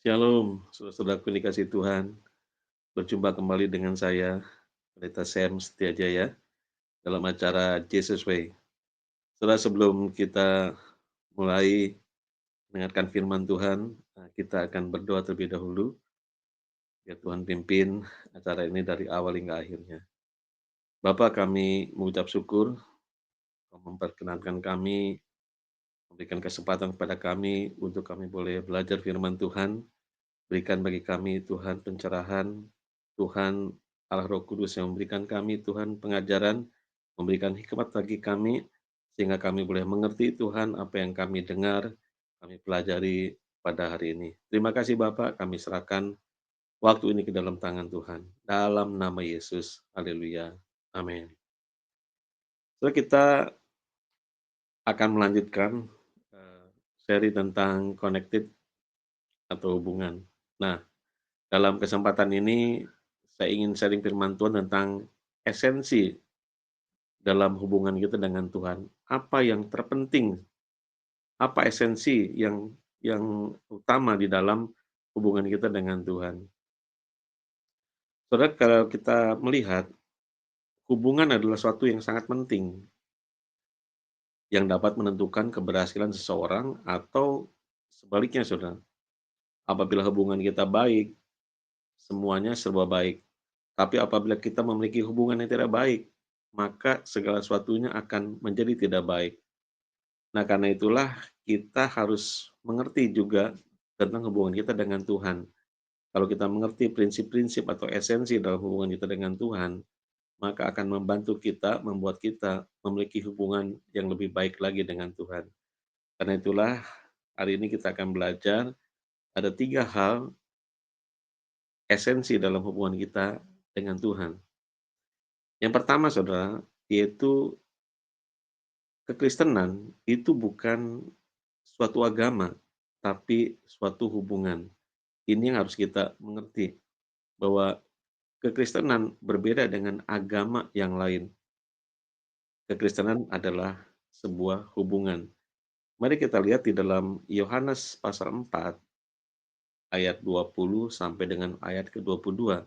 Shalom, saudara-saudaraku yang dikasihi Tuhan. Berjumpa kembali dengan saya, Pendeta Sam Setiajaya, dalam acara Jesus Way. Saudara, sebelum kita mulai mendengarkan firman Tuhan, kita akan berdoa terlebih dahulu. Biar Tuhan pimpin acara ini dari awal hingga akhirnya. Bapa, kami mengucap syukur, Kau memperkenankan kami, memberikan kesempatan kepada kami untuk kami boleh belajar firman Tuhan. Berikan bagi kami Tuhan pencerahan, Tuhan Allah Roh Kudus yang memberikan kami Tuhan pengajaran, memberikan hikmat bagi kami, sehingga kami boleh mengerti Tuhan apa yang kami dengar, kami pelajari pada hari ini. Terima kasih Bapak, kami serahkan waktu ini ke dalam tangan Tuhan. Dalam nama Yesus, haleluya, amin. So, kita akan melanjutkan seri tentang connected atau hubungan. Nah, dalam kesempatan ini, saya ingin sharing firman Tuhan tentang esensi dalam hubungan kita dengan Tuhan. Apa yang terpenting, apa esensi yang utama di dalam hubungan kita dengan Tuhan. Saudara, kalau kita melihat, hubungan adalah suatu yang sangat penting, yang dapat menentukan keberhasilan seseorang atau sebaliknya, saudara. Apabila hubungan kita baik, semuanya serba baik. Tapi apabila kita memiliki hubungan yang tidak baik, maka segala sesuatunya akan menjadi tidak baik. Nah, karena itulah kita harus mengerti juga tentang hubungan kita dengan Tuhan. Kalau kita mengerti prinsip-prinsip atau esensi dalam hubungan kita dengan Tuhan, maka akan membantu kita, membuat kita memiliki hubungan yang lebih baik lagi dengan Tuhan. Karena itulah hari ini kita akan belajar ada 3 hal esensi dalam hubungan kita dengan Tuhan. Yang pertama, saudara, yaitu kekristenan itu bukan suatu agama, tapi suatu hubungan. Ini yang harus kita mengerti, bahwa kekristenan berbeda dengan agama yang lain. Kekristenan adalah sebuah hubungan. Mari kita lihat di dalam Yohanes pasal 4 ayat 20 sampai dengan ayat ke-22.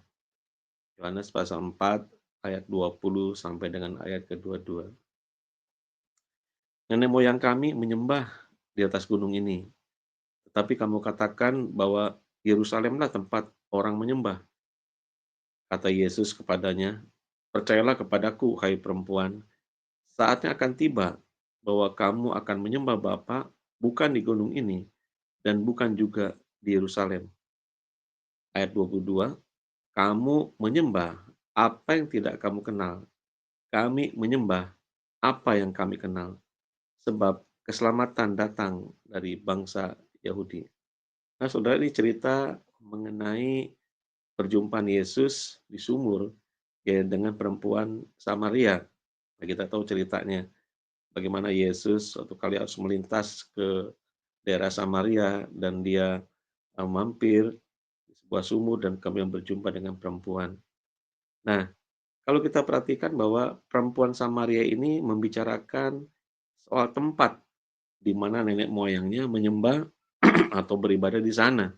Yohanes pasal 4 ayat 20 sampai dengan ayat ke-22. Nenek moyang kami menyembah di atas gunung ini, tetapi kamu katakan bahwa Yerusalemlah tempat orang menyembah. Kata Yesus kepadanya, percayalah kepadaku, hai perempuan, saatnya akan tiba bahwa kamu akan menyembah Bapa bukan di gunung ini dan bukan juga di Yerusalem. Ayat 22, kamu menyembah apa yang tidak kamu kenal. Kami menyembah apa yang kami kenal, sebab keselamatan datang dari bangsa Yahudi. Nah, saudara, ini cerita mengenai perjumpaan Yesus di sumur ya dengan perempuan Samaria. Nah, kita tahu ceritanya bagaimana Yesus suatu kali harus melintas ke daerah Samaria dan dia mampir di sebuah sumur dan kemudian berjumpa dengan perempuan. Nah, kalau kita perhatikan bahwa perempuan Samaria ini membicarakan soal tempat di mana nenek moyangnya menyembah atau beribadah di sana.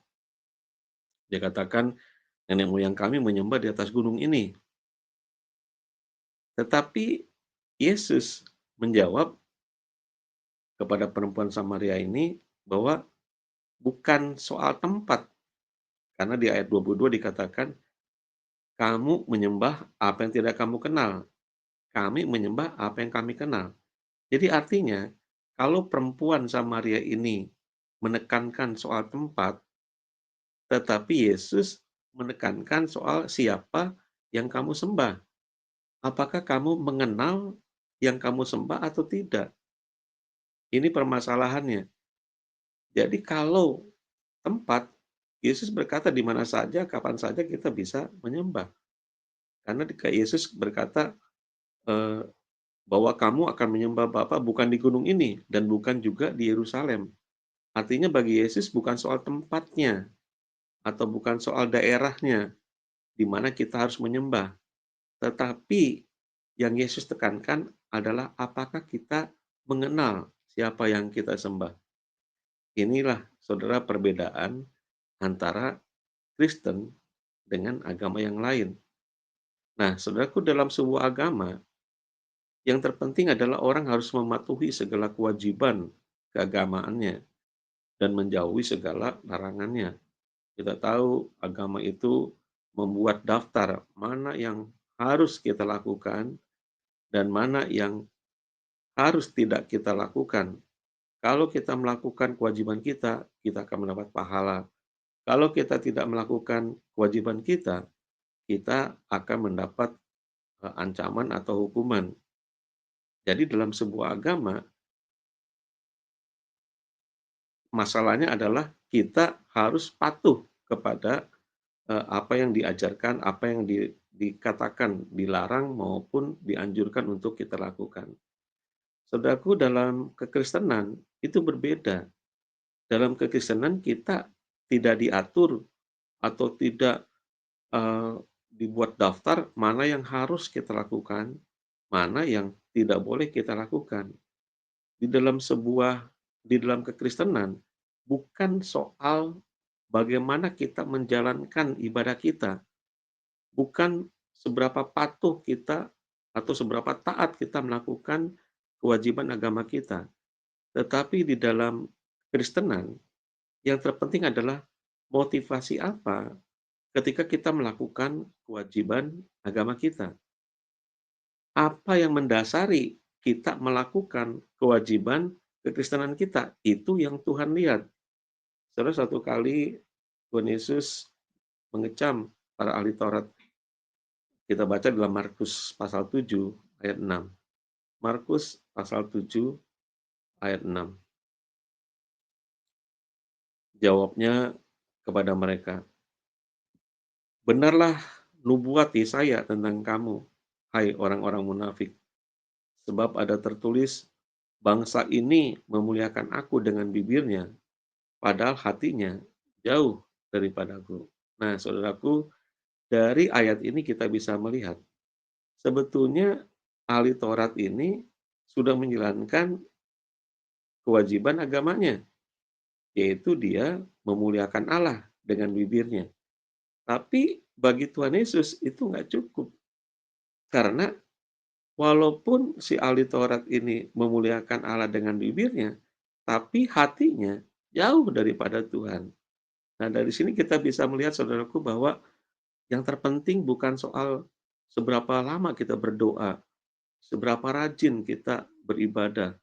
Dia katakan, nenek moyang kami menyembah di atas gunung ini. Tetapi Yesus menjawab kepada perempuan Samaria ini bahwa bukan soal tempat. Karena di ayat 22 dikatakan, kamu menyembah apa yang tidak kamu kenal. Kami menyembah apa yang kami kenal. Jadi artinya, kalau perempuan Samaria ini menekankan soal tempat, tetapi Yesus menekankan soal siapa yang kamu sembah. Apakah kamu mengenal yang kamu sembah atau tidak? Ini permasalahannya. Jadi kalau tempat, Yesus berkata di mana saja, kapan saja kita bisa menyembah. Karena Yesus berkata bahwa kamu akan menyembah Bapa bukan di gunung ini dan bukan juga di Yerusalem. Artinya bagi Yesus bukan soal tempatnya atau bukan soal daerahnya di mana kita harus menyembah. Tetapi yang Yesus tekankan adalah apakah kita mengenal siapa yang kita sembah. Inilah, saudara, perbedaan antara Kristen dengan agama yang lain. Nah, saudaraku, dalam sebuah agama, yang terpenting adalah orang harus mematuhi segala kewajiban keagamaannya dan menjauhi segala larangannya. Kita tahu agama itu membuat daftar mana yang harus kita lakukan dan mana yang harus tidak kita lakukan. Kalau kita melakukan kewajiban kita, kita akan mendapat pahala. Kalau kita tidak melakukan kewajiban kita akan mendapat ancaman atau hukuman. Jadi dalam sebuah agama, masalahnya adalah kita harus patuh kepada apa yang diajarkan, apa yang dikatakan, dilarang maupun dianjurkan untuk kita lakukan. Saudaraku, dalam kekristenan itu berbeda. Dalam kekristenan kita tidak diatur atau tidak dibuat daftar mana yang harus kita lakukan, mana yang tidak boleh kita lakukan. Di dalam di dalam kekristenan, bukan soal bagaimana kita menjalankan ibadah kita, bukan seberapa patuh kita atau seberapa taat kita melakukan kewajiban agama kita. Tetapi di dalam kekristenan, yang terpenting adalah motivasi apa ketika kita melakukan kewajiban agama kita. Apa yang mendasari kita melakukan kewajiban kekristenan kita, itu yang Tuhan lihat. Saudara, satu kali Tuhan Yesus mengecam para ahli Taurat. Kita baca dalam Markus pasal 7 ayat 6. Markus pasal 7 ayat 6. Jawabnya kepada mereka, "Benarlah nubuat Yesaya tentang kamu, hai orang-orang munafik. Sebab ada tertulis, bangsa ini memuliakan aku dengan bibirnya, padahal hatinya jauh daripadaku." Nah, saudaraku, dari ayat ini kita bisa melihat, sebetulnya ahli Taurat ini sudah menjalankan kewajiban agamanya, yaitu dia memuliakan Allah dengan bibirnya. Tapi bagi Tuhan Yesus itu nggak cukup, karena walaupun si ahli Taurat ini memuliakan Allah dengan bibirnya, tapi hatinya jauh daripada Tuhan. Nah, dari sini kita bisa melihat, saudaraku, bahwa yang terpenting bukan soal seberapa lama kita berdoa, seberapa rajin kita beribadah,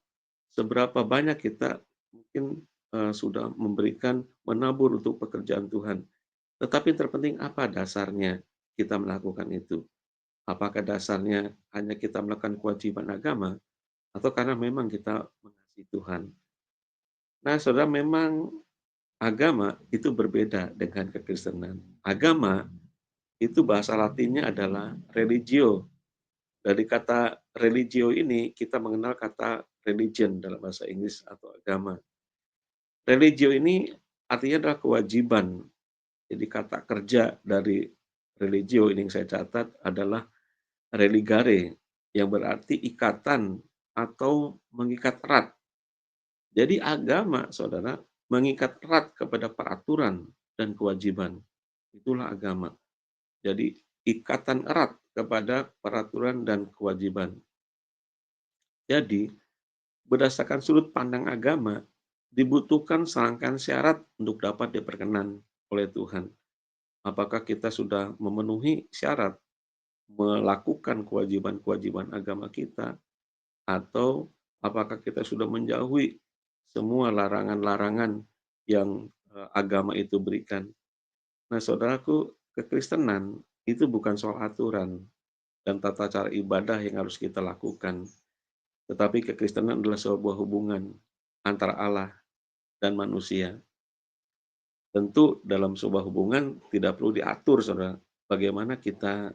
seberapa banyak kita mungkin sudah memberikan menabur untuk pekerjaan Tuhan. Tetapi yang terpenting apa dasarnya kita melakukan itu? Apakah dasarnya hanya kita melakukan kewajiban agama atau karena memang kita mengasihi Tuhan? Nah, saudara, memang agama itu berbeda dengan kekristenan. Agama itu bahasa Latinnya adalah religio. Dari kata religio ini kita mengenal kata religion dalam bahasa Inggris atau agama. Religio ini artinya adalah kewajiban. Jadi kata kerja dari religio ini yang saya catat adalah religare, yang berarti ikatan atau mengikat erat. Jadi agama, saudara, mengikat erat kepada peraturan dan kewajiban. Itulah agama. Jadi ikatan erat kepada peraturan dan kewajiban. Jadi berdasarkan sudut pandang agama, dibutuhkan serangkaian syarat untuk dapat diperkenan oleh Tuhan. Apakah kita sudah memenuhi syarat melakukan kewajiban-kewajiban agama kita, atau apakah kita sudah menjauhi semua larangan-larangan yang agama itu berikan. Nah, saudaraku, kekristenan itu bukan soal aturan dan tata cara ibadah yang harus kita lakukan, tetapi kekristenan adalah sebuah hubungan antara Allah dan manusia. Tentu dalam sebuah hubungan tidak perlu diatur, saudara, bagaimana kita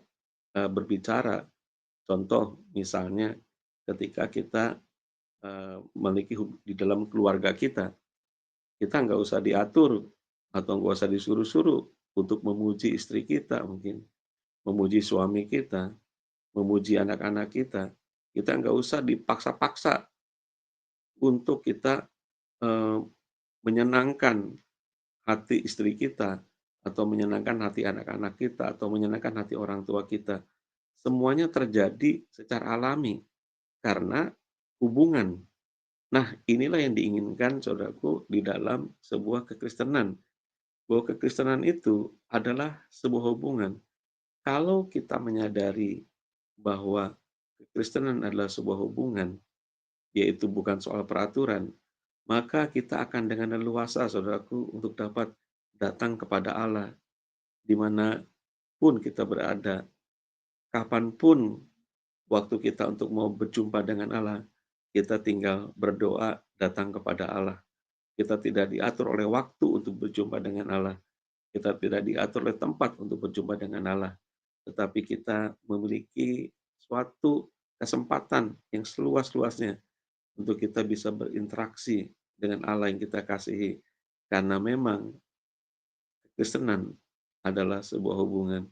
berbicara. Contoh misalnya ketika kita memiliki di dalam keluarga kita nggak usah diatur atau nggak usah disuruh-suruh untuk memuji istri kita mungkin, memuji suami kita, memuji anak-anak kita. Kita nggak usah dipaksa-paksa untuk kita menyenangkan hati istri kita, atau menyenangkan hati anak-anak kita, atau menyenangkan hati orang tua kita. Semuanya terjadi secara alami karena hubungan. Nah, inilah yang diinginkan saudaraku di dalam sebuah kekristenan. Bahwa kekristenan itu adalah sebuah hubungan. Kalau kita menyadari bahwa kekristenan adalah sebuah hubungan, yaitu bukan soal peraturan, maka kita akan dengan leluasa, saudaraku, untuk dapat datang kepada Allah dimanapun kita berada, kapanpun waktu kita untuk mau berjumpa dengan Allah, kita tinggal berdoa datang kepada Allah. Kita tidak diatur oleh waktu untuk berjumpa dengan Allah. Kita tidak diatur oleh tempat untuk berjumpa dengan Allah. Tetapi kita memiliki suatu kesempatan yang seluas-luasnya untuk kita bisa berinteraksi dengan Allah yang kita kasihi. Karena memang kekristenan adalah sebuah hubungan.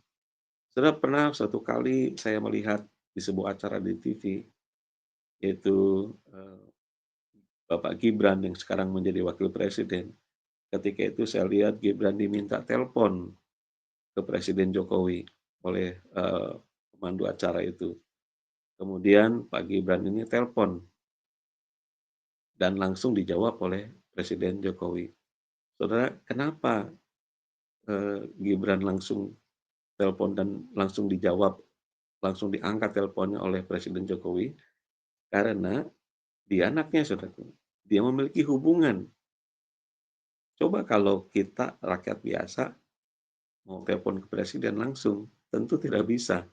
Saudara, pernah satu kali saya melihat di sebuah acara di TV, yaitu Bapak Gibran yang sekarang menjadi wakil presiden. Ketika itu saya lihat Gibran diminta telepon ke Presiden Jokowi oleh pemandu acara itu. Kemudian Pak Gibran ini telepon dan langsung dijawab oleh Presiden Jokowi. Saudara, kenapa Gibran langsung telepon dan langsung dijawab, langsung diangkat teleponnya oleh Presiden Jokowi? Karena dia anaknya, saudaraku. Dia memiliki hubungan. Coba kalau kita rakyat biasa mau telepon ke presiden langsung, tentu tidak bisa.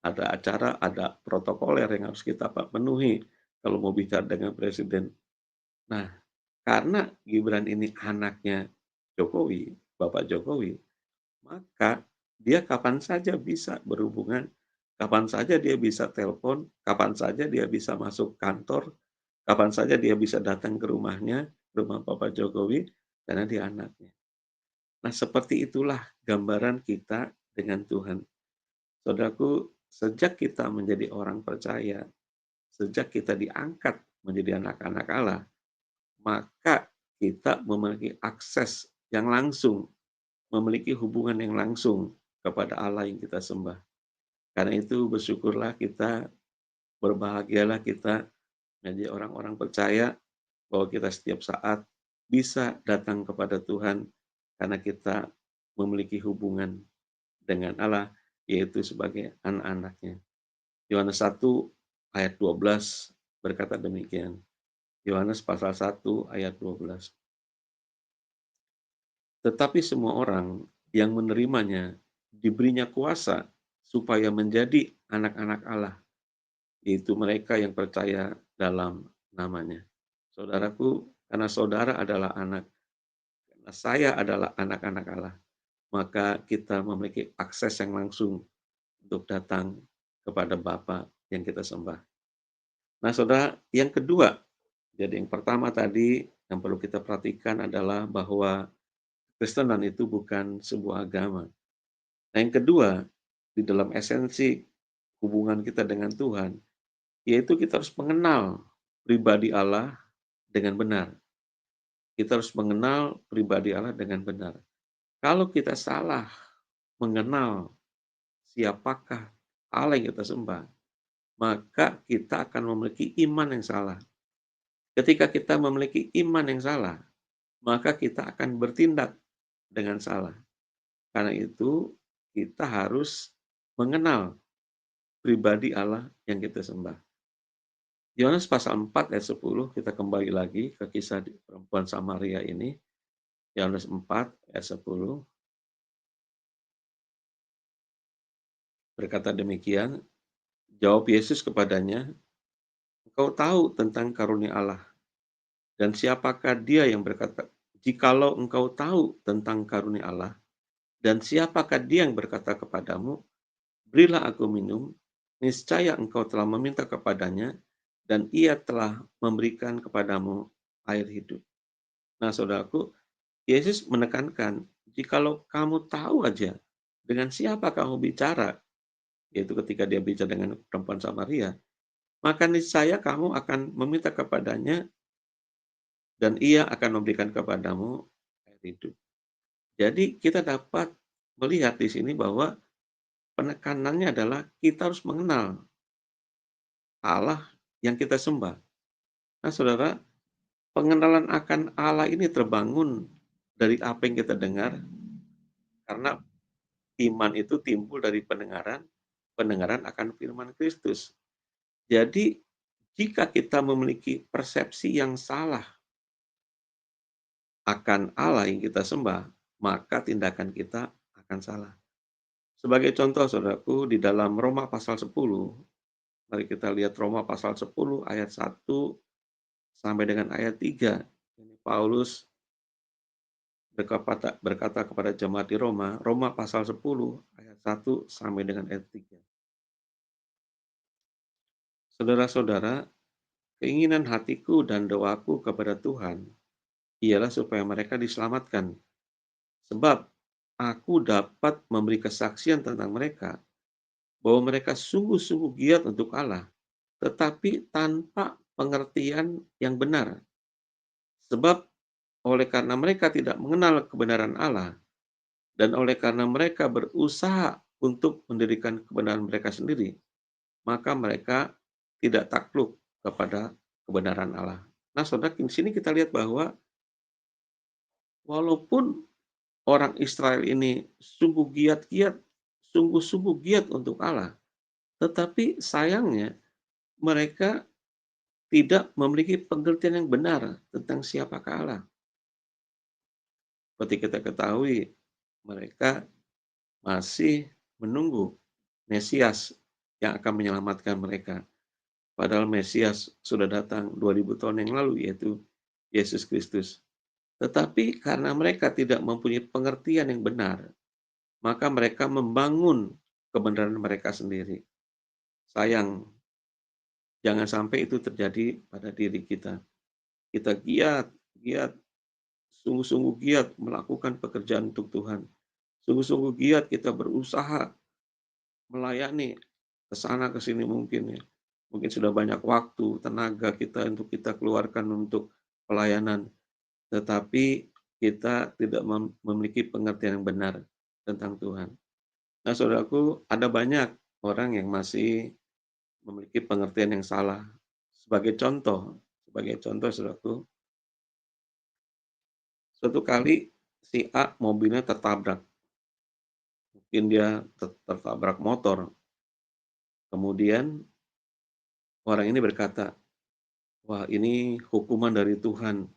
Ada acara, ada protokoler yang harus kita penuhi kalau mau bicara dengan presiden. Nah, karena Gibran ini anaknya Jokowi, Bapak Jokowi, maka dia kapan saja bisa berhubungan, kapan saja dia bisa telepon, kapan saja dia bisa masuk kantor, kapan saja dia bisa datang ke rumahnya, rumah Bapak Jokowi, karena dia anaknya. Nah, seperti itulah gambaran kita dengan Tuhan. Saudaraku, sejak kita menjadi orang percaya, sejak kita diangkat menjadi anak-anak Allah, maka kita memiliki akses yang langsung, memiliki hubungan yang langsung kepada Allah yang kita sembah. Karena itu bersyukurlah kita, berbahagialah kita menjadi orang-orang percaya bahwa kita setiap saat bisa datang kepada Tuhan karena kita memiliki hubungan dengan Allah, yaitu sebagai anak-anaknya. Yohanes 1 ayat 12 berkata demikian. Yohanes pasal 1 ayat 12. Tetapi semua orang yang menerimanya diberinya kuasa supaya menjadi anak-anak Allah, yaitu mereka yang percaya dalam namanya. Saudaraku, karena saudara adalah anak, karena saya adalah anak-anak Allah, maka kita memiliki akses yang langsung untuk datang kepada Bapa yang kita sembah. Nah, saudara, yang kedua, jadi yang pertama tadi yang perlu kita perhatikan adalah bahwa Kristenan itu bukan sebuah agama. Nah, yang kedua, di dalam esensi hubungan kita dengan Tuhan, yaitu kita harus mengenal pribadi Allah dengan benar. Kita harus mengenal pribadi Allah dengan benar. Kalau kita salah mengenal siapakah Allah yang kita sembah, maka kita akan memiliki iman yang salah. Ketika kita memiliki iman yang salah, maka kita akan bertindak dengan salah. Karena itu, kita harus mengenal pribadi Allah yang kita sembah. Yohanes pasal 4 ayat 10, kita kembali lagi ke kisah perempuan Samaria ini. Yohanes 4 ayat 10 berkata demikian, jawab Yesus kepadanya, engkau tahu tentang karunia Allah, dan siapakah dia yang berkata, jikalau engkau tahu tentang karunia Allah, dan siapakah dia yang berkata kepadamu, berilah aku minum, niscaya engkau telah meminta kepadanya, dan ia telah memberikan kepadamu air hidup. Nah, saudaraku, Yesus menekankan, jikalau kamu tahu aja dengan siapa kamu bicara, yaitu ketika dia bicara dengan perempuan Samaria, maka niscaya kamu akan meminta kepadanya, dan ia akan memberikan kepadamu air hidup. Jadi kita dapat melihat di sini bahwa penekanannya adalah kita harus mengenal Allah yang kita sembah. Nah, saudara, pengenalan akan Allah ini terbangun dari apa yang kita dengar, karena iman itu timbul dari pendengaran, pendengaran akan firman Kristus. Jadi, jika kita memiliki persepsi yang salah akan Allah yang kita sembah, maka tindakan kita akan salah. Sebagai contoh, saudaraku, di dalam Roma pasal 10, mari kita lihat Roma pasal 10 ayat 1 sampai dengan ayat 3. Ini Paulus berkata kepada jemaat di Roma, Roma pasal 10 ayat 1 sampai dengan ayat 3. Saudara-saudara, keinginan hatiku dan doaku kepada Tuhan ialah supaya mereka diselamatkan. Sebab aku dapat memberi kesaksian tentang mereka bahwa mereka sungguh-sungguh giat untuk Allah, tetapi tanpa pengertian yang benar. Sebab oleh karena mereka tidak mengenal kebenaran Allah, dan oleh karena mereka berusaha untuk mendirikan kebenaran mereka sendiri, maka mereka tidak takluk kepada kebenaran Allah. Nah, saudara, di sini kita lihat bahwa walaupun orang Israel ini sungguh-sungguh giat untuk Allah, tetapi sayangnya mereka tidak memiliki pengertian yang benar tentang siapakah Allah. Seperti kita ketahui, mereka masih menunggu Mesias yang akan menyelamatkan mereka. Padahal Mesias sudah datang 2000 tahun yang lalu, yaitu Yesus Kristus. Tetapi karena mereka tidak mempunyai pengertian yang benar, maka mereka membangun kebenaran mereka sendiri. Sayang, jangan sampai itu terjadi pada diri kita. Kita giat, giat, sungguh-sungguh giat melakukan pekerjaan untuk Tuhan. Sungguh-sungguh giat kita berusaha melayani ke sana ke sini mungkin ya. Mungkin sudah banyak waktu, tenaga kita untuk kita keluarkan untuk pelayanan, tetapi kita tidak memiliki pengertian yang benar tentang Tuhan. Nah, saudaraku, ada banyak orang yang masih memiliki pengertian yang salah. Sebagai contoh saudaraku, suatu kali si A mobilnya tertabrak, mungkin dia tertabrak motor, kemudian orang ini berkata, "Wah, ini hukuman dari Tuhan,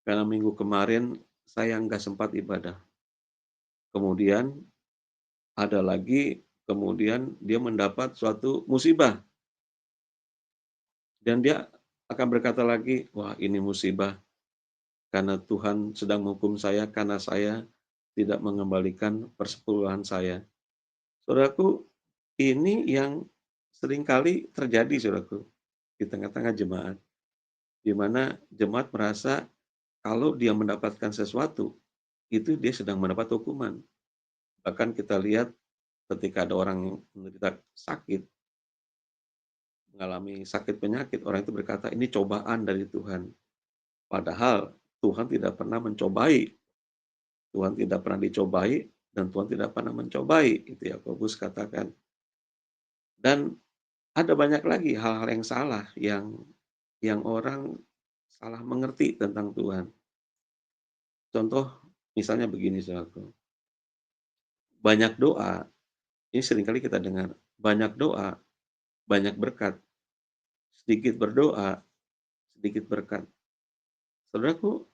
karena minggu kemarin saya nggak sempat ibadah." Kemudian ada lagi, kemudian dia mendapat suatu musibah, dan dia akan berkata lagi, "Wah, ini musibah karena Tuhan sedang menghukum saya karena saya tidak mengembalikan persepuluhan saya." Saudaraku, ini yang seringkali terjadi, saudaraku, di tengah-tengah jemaat, di mana jemaat merasa kalau dia mendapatkan sesuatu, itu dia sedang mendapat hukuman. Bahkan kita lihat ketika ada orang yang menderita sakit, mengalami sakit penyakit, orang itu berkata, "Ini cobaan dari Tuhan." Padahal Tuhan tidak pernah mencobai, Tuhan tidak pernah dicobai, dan Tuhan tidak pernah mencobai, itu Yakobus katakan. Dan ada banyak lagi hal-hal yang salah yang orang salah mengerti tentang Tuhan. Contoh misalnya begini, saudaraku, banyak doa, ini seringkali kita dengar, banyak doa, banyak berkat, sedikit berdoa, sedikit berkat. Saudaraku,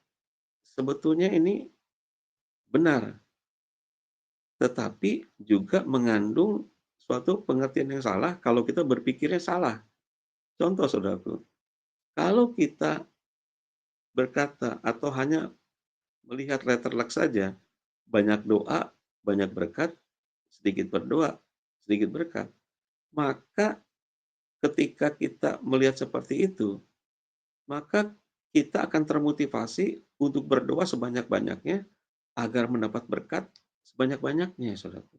sebetulnya ini benar, tetapi juga mengandung suatu pengertian yang salah kalau kita berpikirnya salah. Contoh, saudaraku, kalau kita berkata atau hanya melihat letterlek saja, banyak doa, banyak berkat, sedikit berdoa, sedikit berkat. Maka ketika kita melihat seperti itu, maka kita akan termotivasi untuk berdoa sebanyak-banyaknya agar mendapat berkat sebanyak-banyaknya, saudaraku.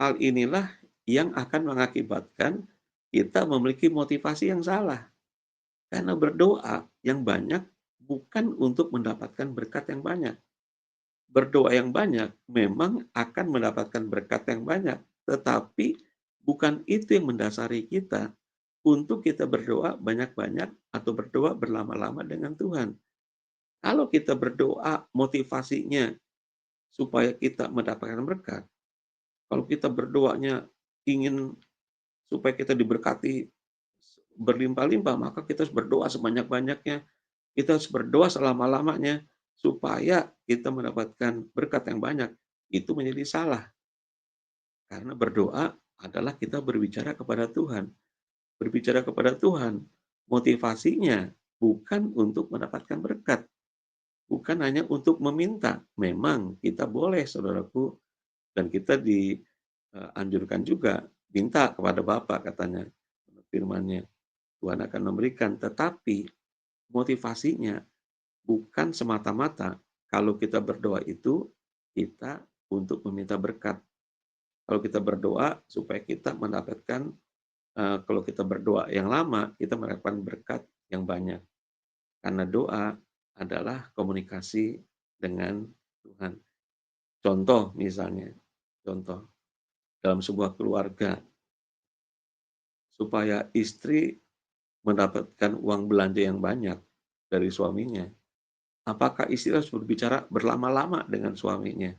Hal inilah yang akan mengakibatkan kita memiliki motivasi yang salah. Karena berdoa yang banyak bukan untuk mendapatkan berkat yang banyak. Berdoa yang banyak memang akan mendapatkan berkat yang banyak, tetapi bukan itu yang mendasari kita untuk kita berdoa banyak-banyak atau berdoa berlama-lama dengan Tuhan. Kalau kita berdoa motivasinya supaya kita mendapatkan berkat, kalau kita berdoanya ingin supaya kita diberkati berlimpah-limpah, maka kita harus berdoa sebanyak-banyaknya, kita harus berdoa selama-lamanya supaya kita mendapatkan berkat yang banyak. Itu menjadi salah, karena berdoa adalah kita berbicara kepada Tuhan. Berbicara kepada Tuhan, motivasinya bukan untuk mendapatkan berkat, bukan hanya untuk meminta. Memang kita boleh, saudaraku, dan kita dianjurkan juga minta kepada Bapa, katanya firman-Nya. Tuhan akan memberikan, tetapi motivasinya bukan semata-mata kalau kita berdoa itu kita untuk meminta berkat. Kalau kita berdoa supaya kita mendapatkan, kalau kita berdoa yang lama, kita mendapatkan berkat yang banyak. Karena doa adalah komunikasi dengan Tuhan. Contoh misalnya, contoh dalam sebuah keluarga, supaya istri mendapatkan uang belanja yang banyak dari suaminya, apakah istri harus berbicara berlama-lama dengan suaminya?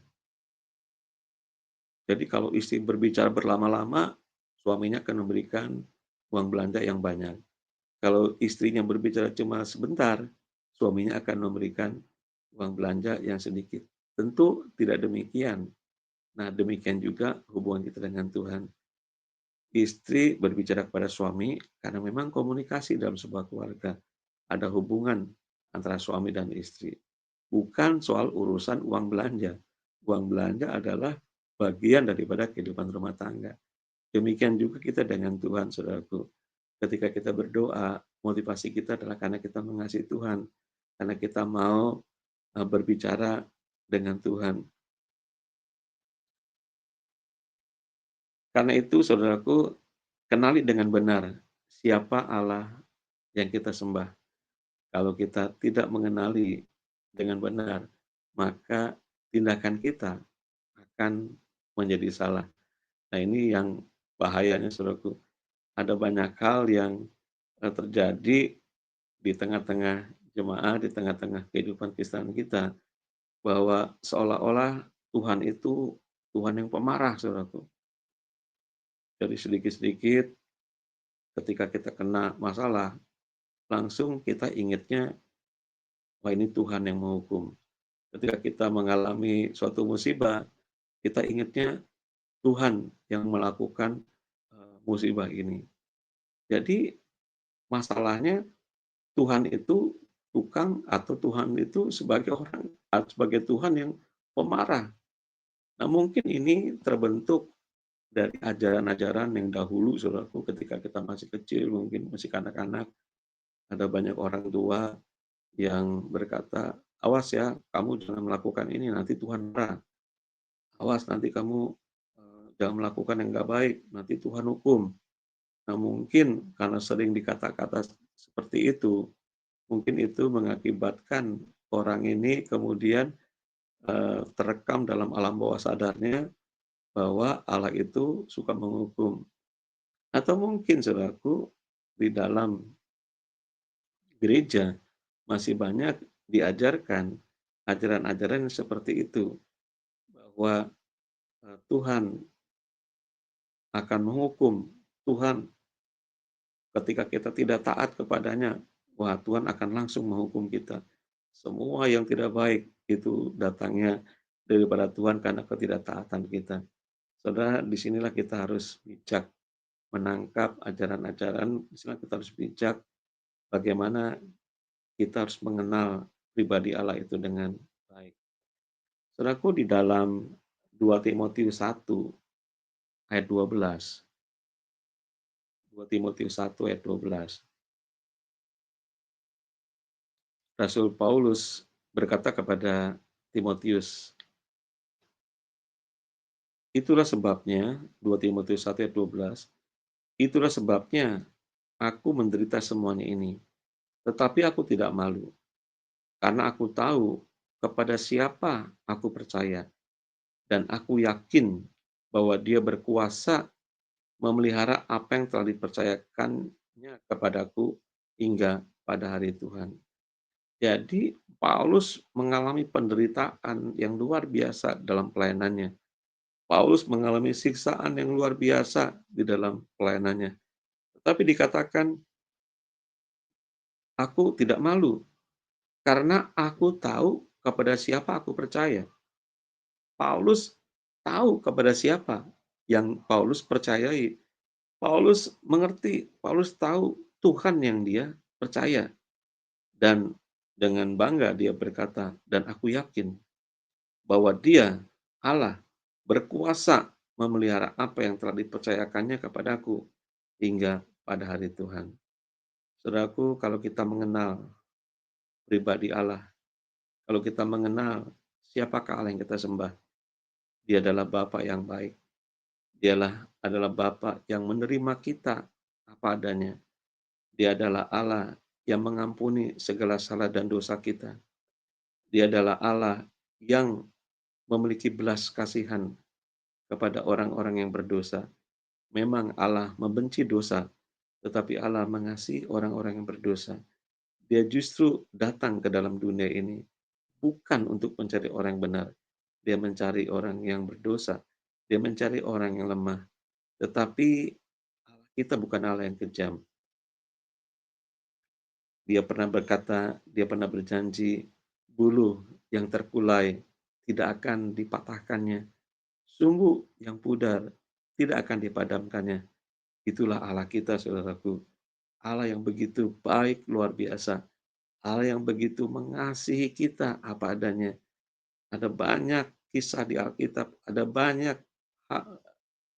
Jadi kalau istri berbicara berlama-lama, suaminya akan memberikan uang belanja yang banyak. Kalau istrinya berbicara cuma sebentar, suaminya akan memberikan uang belanja yang sedikit. Tentu tidak demikian. Nah, demikian juga hubungan kita dengan Tuhan. Istri berbicara kepada suami karena memang komunikasi dalam sebuah keluarga. Ada hubungan antara suami dan istri. Bukan soal urusan uang belanja. Uang belanja adalah bagian daripada kehidupan rumah tangga. Demikian juga kita dengan Tuhan, saudaraku. Ketika kita berdoa, motivasi kita adalah karena kita mengasihi Tuhan, karena kita mau berbicara dengan Tuhan. Karena itu, saudaraku, kenali dengan benar siapa Allah yang kita sembah. Kalau kita tidak mengenali dengan benar, maka tindakan kita akan menjadi salah. Nah, ini yang bahayanya, saudaraku. Ada banyak hal yang terjadi di tengah-tengah jemaah, di tengah-tengah kehidupan Kristen kita, bahwa seolah-olah Tuhan itu Tuhan yang pemarah, saudaraku. Jadi sedikit-sedikit ketika kita kena masalah, langsung kita ingatnya, wah ini Tuhan yang menghukum. Ketika kita mengalami suatu musibah, kita ingatnya Tuhan yang melakukan musibah ini. Jadi masalahnya Tuhan itu tukang atau Tuhan itu sebagai orang, sebagai Tuhan yang pemarah. Nah, mungkin ini terbentuk dari ajaran-ajaran yang dahulu, saudaraku, ketika kita masih kecil, mungkin masih kanak-kanak, ada banyak orang tua yang berkata, awas ya, kamu jangan melakukan ini, nanti Tuhan marah. Awas, nanti kamu jangan melakukan yang nggak baik, nanti Tuhan hukum. Nah, mungkin karena sering dikata-kata seperti itu, mungkin itu mengakibatkan orang ini kemudian terekam dalam alam bawah sadarnya bahwa Allah itu suka menghukum. Atau mungkin, saudaraku, di dalam gereja masih banyak diajarkan ajaran-ajaran seperti itu, bahwa Tuhan akan menghukum, Tuhan ketika kita tidak taat kepadanya, wah Tuhan akan langsung menghukum kita. Semua yang tidak baik itu datangnya daripada Tuhan karena ketidaktaatan kita. Saudara, disinilah kita harus bijak menangkap ajaran-ajaran, disinilah kita harus bijak bagaimana kita harus mengenal pribadi Allah itu dengan baik. Saudaraku, di dalam 2 Timotius 1 ayat 12, 2 Timotius 1 ayat 12, Rasul Paulus berkata kepada Timotius, itulah sebabnya, 2 Timotius 1 ayat 12, itulah sebabnya aku menderita semuanya ini, tetapi aku tidak malu. karena aku tahu kepada siapa aku percaya, dan aku yakin bahwa Dia berkuasa memelihara apa yang telah dipercayakannya kepadaku hingga pada hari Tuhan. Jadi Paulus mengalami penderitaan yang luar biasa dalam pelayanannya. Paulus mengalami siksaan yang luar biasa di dalam pelayanannya. Tetapi dikatakan, aku tidak malu karena aku tahu kepada siapa aku percaya. Paulus tahu kepada siapa yang Paulus percayai. Paulus mengerti, Paulus tahu Tuhan yang dia percaya. Dan dengan bangga dia berkata, dan aku yakin bahwa Dia, Allah, berkuasa memelihara apa yang telah dipercayakannya kepadaku hingga pada hari Tuhan. Saudaraku, kalau kita mengenal pribadi Allah, kalau kita mengenal siapakah Allah yang kita sembah, Dia adalah Bapa yang baik. Dialah adalah Bapa yang menerima kita apa adanya. Dia adalah Allah yang mengampuni segala salah dan dosa kita. Dia adalah Allah yang memiliki belas kasihan kepada orang-orang yang berdosa. Memang Allah membenci dosa, tetapi Allah mengasihi orang-orang yang berdosa. Dia justru datang ke dalam dunia ini bukan untuk mencari orang yang benar. Dia mencari orang yang berdosa. Dia mencari orang yang lemah. Tetapi Allah kita bukan Allah yang kejam. Dia pernah berkata, dia pernah berjanji, bulu yang terkulai tidak akan dipatahkannya. Sumbu yang pudar tidak akan dipadamkannya. Itulah Allah kita, saudaraku. Allah yang begitu baik, luar biasa. Allah yang begitu mengasihi kita apa adanya. Ada banyak kisah di Alkitab, ada banyak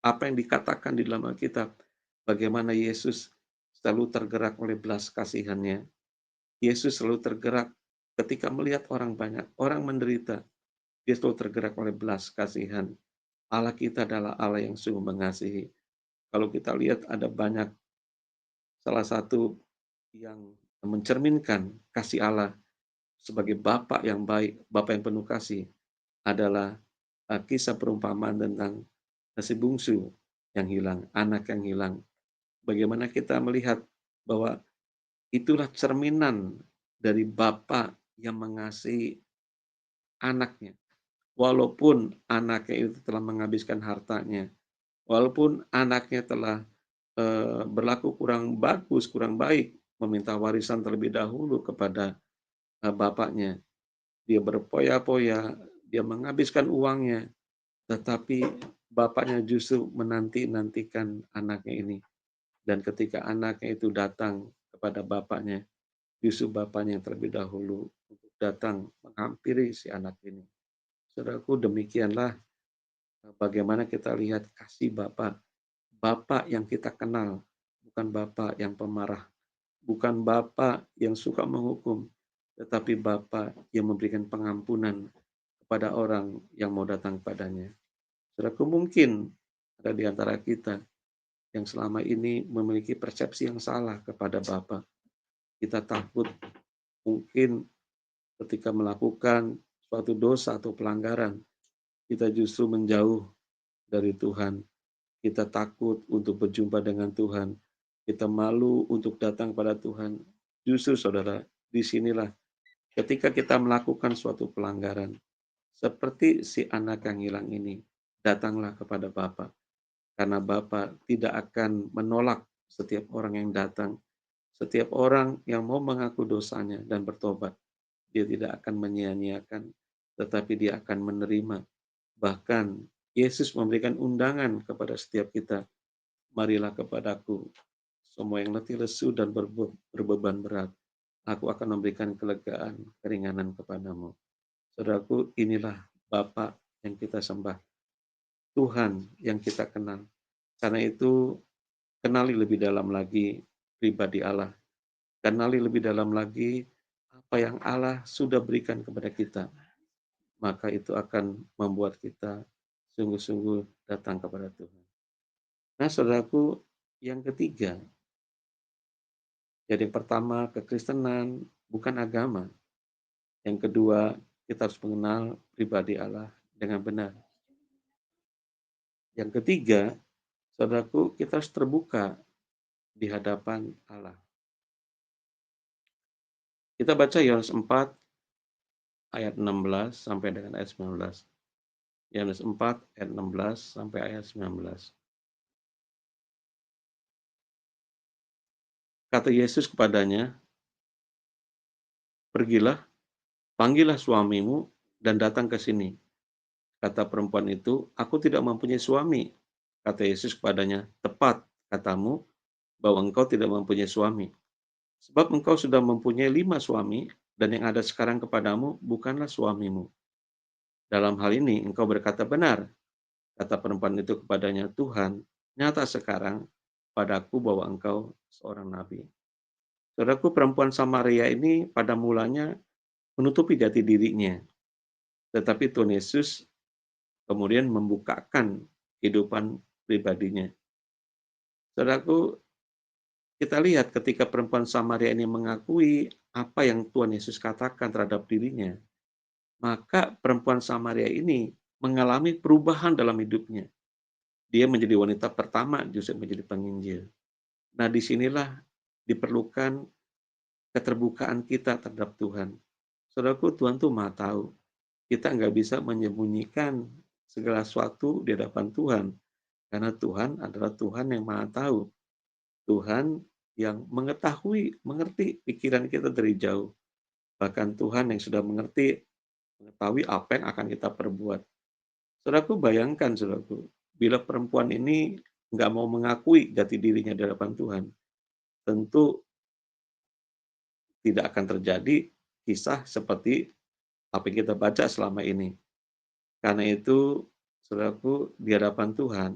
apa yang dikatakan di dalam Alkitab. Bagaimana Yesus selalu tergerak oleh belas kasihannya. Yesus selalu tergerak ketika melihat orang banyak, orang menderita. Dia selalu tergerak oleh belas kasihan. Allah kita adalah Allah yang sungguh mengasihi. Kalau kita lihat ada banyak, salah satu yang mencerminkan kasih Allah sebagai Bapa yang baik, Bapa yang penuh kasih adalah kisah perumpamaan tentang si bungsu yang hilang, anak yang hilang. Bagaimana kita melihat bahwa itulah cerminan dari Bapa yang mengasihi anaknya. Walaupun anaknya itu telah menghabiskan hartanya, walaupun anaknya telah berlaku kurang bagus, kurang baik, meminta warisan terlebih dahulu kepada bapaknya. Dia berpoya-poya, dia menghabiskan uangnya, tetapi bapaknya justru menanti-nantikan anaknya ini. Dan ketika anaknya itu datang kepada bapaknya, justru bapaknya yang terlebih dahulu untuk datang menghampiri si anak ini. Saudaraku, demikianlah bagaimana kita lihat kasih Bapa. Bapa yang kita kenal, bukan Bapa yang pemarah, bukan Bapa yang suka menghukum, tetapi Bapa yang memberikan pengampunan kepada orang yang mau datang padanya. Saudaraku, mungkin ada di antara kita yang selama ini memiliki persepsi yang salah kepada Bapa. Kita takut mungkin ketika melakukan suatu dosa atau pelanggaran, kita justru menjauh dari Tuhan. Kita takut untuk berjumpa dengan Tuhan. Kita malu untuk datang pada Tuhan. Justru saudara, disinilah ketika kita melakukan suatu pelanggaran, seperti si anak yang hilang ini, datanglah kepada Bapa. Karena Bapa tidak akan menolak setiap orang yang datang, setiap orang yang mau mengaku dosanya dan bertobat. Dia tidak akan menyia-nyiakan, tetapi dia akan menerima. Bahkan Yesus memberikan undangan kepada setiap kita, marilah kepadaku, semua yang letih lesu dan berbeban berat. Aku akan memberikan kelegaan, keringanan kepadamu. Saudaraku, inilah Bapa yang kita sembah, Tuhan yang kita kenal. Karena itu, kenali lebih dalam lagi pribadi Allah. Kenali lebih dalam lagi apa yang Allah sudah berikan kepada kita. Maka itu akan membuat kita sungguh-sungguh datang kepada Tuhan. Nah, saudaraku, yang ketiga, jadi yang pertama, kekristenan bukan agama. Yang kedua, kita harus mengenal pribadi Allah dengan benar. Yang ketiga, saudaraku, kita harus terbuka di hadapan Allah. Kita baca Yohanes 4 ayat 16 sampai dengan ayat 19. Yohanes 4 ayat 16 sampai ayat 19. Kata Yesus kepadanya, "Pergilah, panggillah suamimu dan datang ke sini." Kata perempuan itu, "Aku tidak mempunyai suami." Kata Yesus kepadanya, "Tepat katamu bahwa engkau tidak mempunyai suami. Sebab engkau sudah mempunyai 5 suami, dan yang ada sekarang kepadamu bukanlah suamimu. Dalam hal ini engkau berkata benar." Kata perempuan itu kepadanya, "Tuhan, nyata sekarang padaku bahwa engkau seorang nabi." Saudaraku, perempuan Samaria ini pada mulanya menutupi jati dirinya, tetapi Tuhan Yesus kemudian membukakan kehidupan pribadinya. Saudaraku, kita lihat ketika perempuan Samaria ini mengakui apa yang Tuhan Yesus katakan terhadap dirinya, maka perempuan Samaria ini mengalami perubahan dalam hidupnya. Dia menjadi wanita pertama justru menjadi penginjil. Nah, disinilah diperlukan keterbukaan kita terhadap Tuhan. Saudaraku, Tuhan tuh Maha tahu. Kita nggak bisa menyembunyikan segala sesuatu di hadapan Tuhan, karena Tuhan adalah Tuhan yang Maha tahu. Tuhan yang mengetahui, mengerti pikiran kita dari jauh. Bahkan Tuhan yang sudah mengerti, mengetahui apa yang akan kita perbuat. Saudaraku, bayangkan, saudaraku, bila perempuan ini nggak mau mengakui jati dirinya di hadapan Tuhan, tentu tidak akan terjadi kisah seperti apa yang kita baca selama ini. Karena itu, saudaraku, di hadapan Tuhan,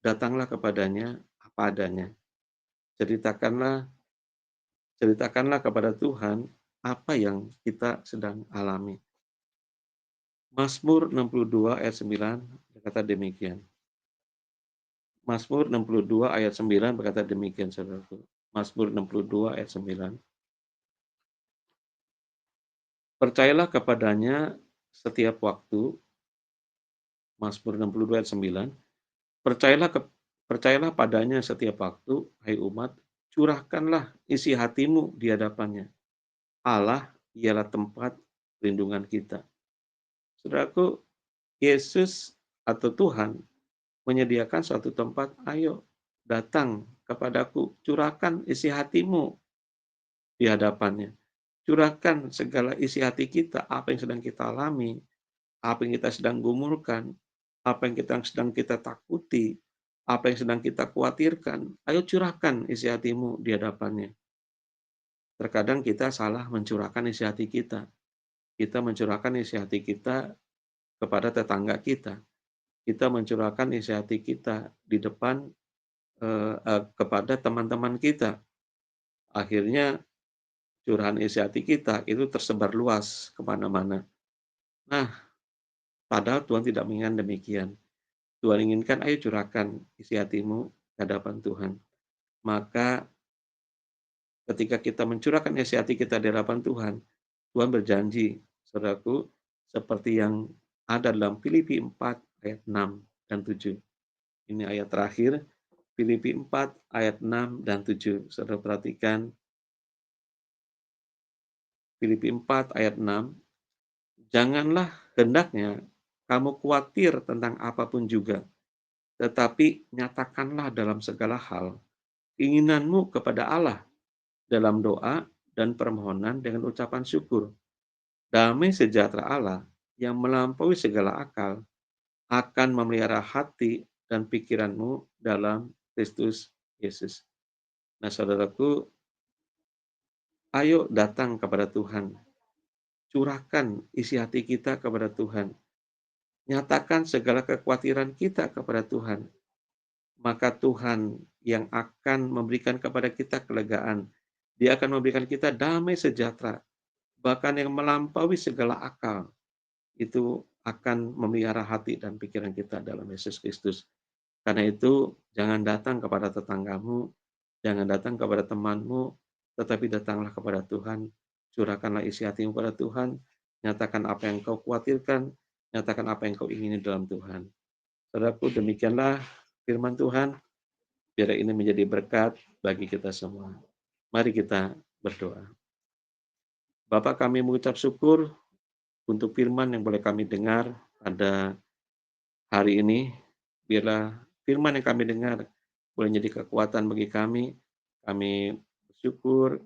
datanglah kepadanya apa adanya. Ceritakanlah ceritakanlah kepada Tuhan apa yang kita sedang alami. Mazmur 62 ayat 9 berkata demikian. Mazmur 62 ayat 9 berkata demikian, saudaraku. Mazmur 62 ayat 9. Percayalah kepadanya setiap waktu, Mazmur 62 ayat 9. Percayalah percayalah padanya setiap waktu, hai umat, curahkanlah isi hatimu di hadapannya. Allah ialah tempat perlindungan kita. Saudaraku, Yesus atau Tuhan menyediakan suatu tempat, ayo datang kepadaku, curahkan isi hatimu di hadapannya. Curahkan segala isi hati kita, apa yang sedang kita alami, apa yang kita sedang gumulkan, apa yang sedang kita takuti, apa yang sedang kita khawatirkan. Ayo curahkan isi hatimu di hadapannya. Terkadang kita salah mencurahkan isi hati kita. Kita mencurahkan isi hati kita kepada tetangga kita. Kita mencurahkan isi hati kita di depan kepada teman-teman kita. Akhirnya curahan isi hati kita itu tersebar luas kemana-mana. Nah, padahal Tuhan tidak menginginkan demikian. Tuhan inginkan, ayo curahkan isi hatimu di hadapan Tuhan. Maka ketika kita mencurahkan isi hati kita di hadapan Tuhan, Tuhan berjanji, saudaraku, seperti yang ada dalam Filipi 4 ayat 6 dan 7. Ini ayat terakhir, Filipi 4 ayat 6 dan 7. Saudara perhatikan, Filipi 4 ayat 6. Janganlah hendaknya kamu khawatir tentang apapun juga, tetapi nyatakanlah dalam segala hal keinginanmu kepada Allah dalam doa dan permohonan dengan ucapan syukur. Damai sejahtera Allah yang melampaui segala akal akan memelihara hati dan pikiranmu dalam Kristus Yesus. Nah, saudaraku, ayo datang kepada Tuhan. Curahkan isi hati kita kepada Tuhan. Nyatakan segala kekhawatiran kita kepada Tuhan. Maka Tuhan yang akan memberikan kepada kita kelegaan. Dia akan memberikan kita damai sejahtera. Bahkan yang melampaui segala akal. Itu akan memelihara hati dan pikiran kita dalam Yesus Kristus. Karena itu, jangan datang kepada tetanggamu, jangan datang kepada temanmu, tetapi datanglah kepada Tuhan, curahkanlah isi hatimu kepada Tuhan, nyatakan apa yang kau khawatirkan, nyatakan apa yang kau ingini dalam Tuhan. Saudaraku, demikianlah firman Tuhan, biar ini menjadi berkat bagi kita semua. Mari kita berdoa. Bapa, kami mengucap syukur untuk firman yang boleh kami dengar pada hari ini. Biarlah firman yang kami dengar boleh menjadi kekuatan bagi kami. Kami bersyukur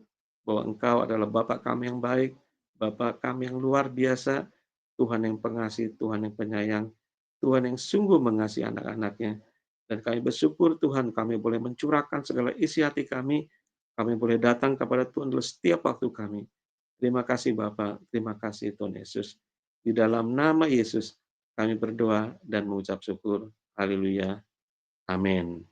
bahwa Engkau adalah Bapa kami yang baik, Bapa kami yang luar biasa, Tuhan yang pengasih, Tuhan yang penyayang, Tuhan yang sungguh mengasihi anak-anaknya. Dan kami bersyukur Tuhan kami boleh mencurahkan segala isi hati kami boleh datang kepada Tuhan dalam setiap waktu kami. Terima kasih Bapa, terima kasih Tuhan Yesus. Di dalam nama Yesus kami berdoa dan mengucap syukur. Haleluya. Amin.